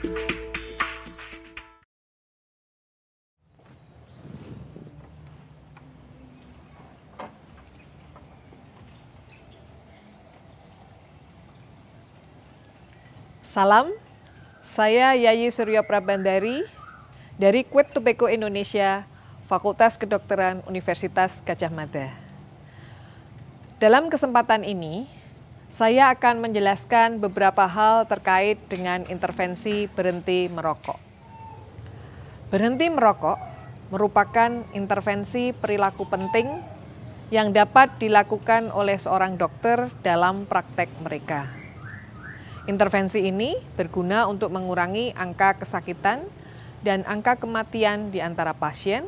Salam, saya Yayi Suryo Prabandari dari Quid Tobacco Indonesia, Fakultas Kedokteran Universitas Gadjah Mada. Dalam kesempatan ini, saya akan menjelaskan beberapa hal terkait dengan intervensi berhenti merokok. Berhenti merokok merupakan intervensi perilaku penting yang dapat dilakukan oleh seorang dokter dalam praktek mereka. Intervensi ini berguna untuk mengurangi angka kesakitan dan angka kematian di antara pasien,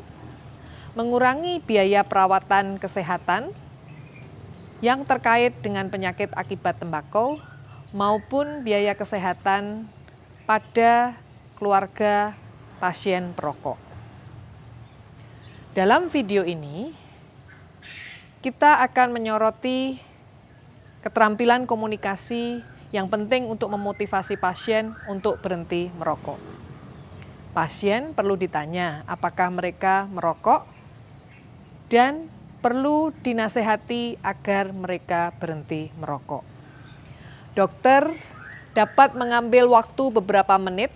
mengurangi biaya perawatan kesehatan yang terkait dengan penyakit akibat tembakau maupun biaya kesehatan pada keluarga pasien perokok. Dalam video ini, kita akan menyoroti keterampilan komunikasi yang penting untuk memotivasi pasien untuk berhenti merokok. Pasien perlu ditanya apakah mereka merokok dan perlu dinasehati agar mereka berhenti merokok. Dokter dapat mengambil waktu beberapa menit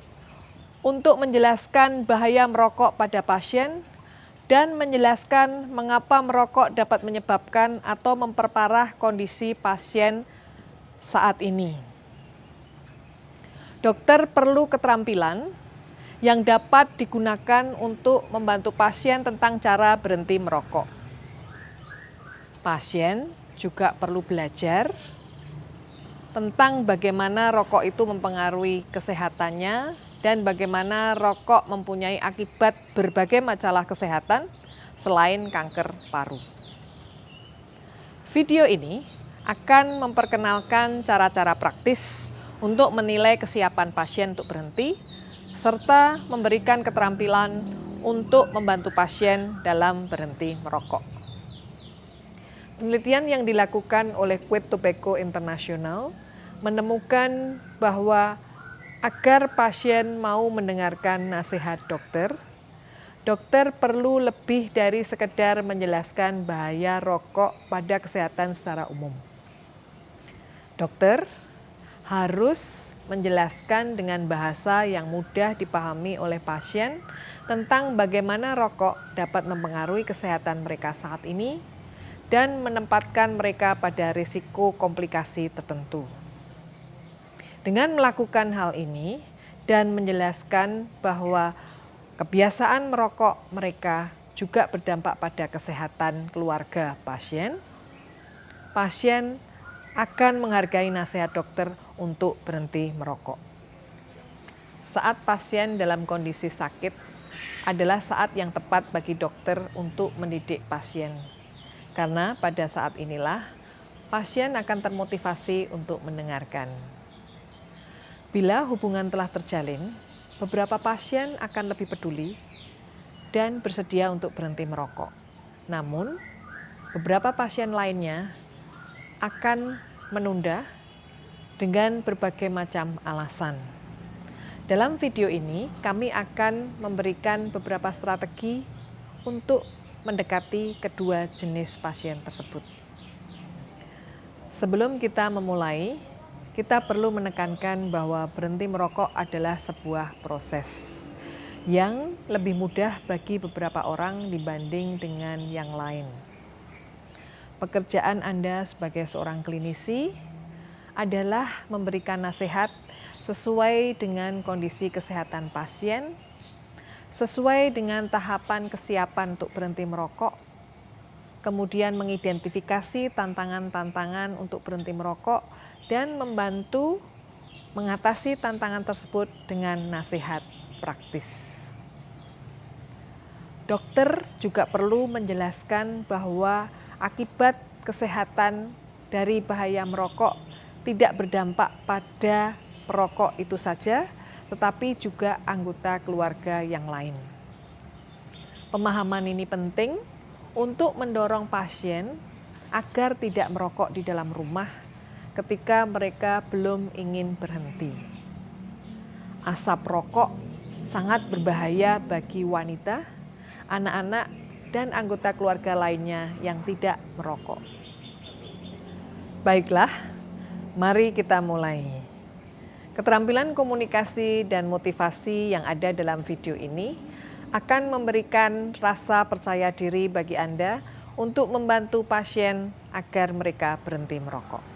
untuk menjelaskan bahaya merokok pada pasien dan menjelaskan mengapa merokok dapat menyebabkan atau memperparah kondisi pasien saat ini. Dokter perlu keterampilan yang dapat digunakan untuk membantu pasien tentang cara berhenti merokok. Pasien juga perlu belajar tentang bagaimana rokok itu mempengaruhi kesehatannya dan bagaimana rokok mempunyai akibat berbagai masalah kesehatan selain kanker paru. Video ini akan memperkenalkan cara-cara praktis untuk menilai kesiapan pasien untuk berhenti, serta memberikan keterampilan untuk membantu pasien dalam berhenti merokok. Penelitian yang dilakukan oleh Quid Tobacco International menemukan bahwa agar pasien mau mendengarkan nasihat dokter, dokter perlu lebih dari sekedar menjelaskan bahaya rokok pada kesehatan secara umum. Dokter harus menjelaskan dengan bahasa yang mudah dipahami oleh pasien tentang bagaimana rokok dapat mempengaruhi kesehatan mereka saat ini dan menempatkan mereka pada risiko komplikasi tertentu. Dengan melakukan hal ini dan menjelaskan bahwa kebiasaan merokok mereka juga berdampak pada kesehatan keluarga pasien, pasien akan menghargai nasihat dokter untuk berhenti merokok. Saat pasien dalam kondisi sakit adalah saat yang tepat bagi dokter untuk mendidik pasien. Karena pada saat inilah pasien akan termotivasi untuk mendengarkan. Bila hubungan telah terjalin, beberapa pasien akan lebih peduli dan bersedia untuk berhenti merokok. Namun, beberapa pasien lainnya akan menunda dengan berbagai macam alasan. Dalam video ini, kami akan memberikan beberapa strategi untuk mendekati kedua jenis pasien tersebut. Sebelum kita memulai, kita perlu menekankan bahwa berhenti merokok adalah sebuah proses yang lebih mudah bagi beberapa orang dibanding dengan yang lain. Pekerjaan Anda sebagai seorang klinisi adalah memberikan nasihat sesuai dengan kondisi kesehatan pasien, sesuai dengan tahapan kesiapan untuk berhenti merokok, kemudian mengidentifikasi tantangan-tantangan untuk berhenti merokok, dan membantu mengatasi tantangan tersebut dengan nasihat praktis. Dokter juga perlu menjelaskan bahwa akibat kesehatan dari bahaya merokok tidak berdampak pada perokok itu saja, tetapi juga anggota keluarga yang lain. Pemahaman ini penting untuk mendorong pasien agar tidak merokok di dalam rumah ketika mereka belum ingin berhenti. asap rokok sangat berbahaya bagi wanita, anak-anak, dan anggota keluarga lainnya yang tidak merokok. Baiklah, mari kita mulai. Keterampilan komunikasi dan motivasi yang ada dalam video ini akan memberikan rasa percaya diri bagi Anda untuk membantu pasien agar mereka berhenti merokok.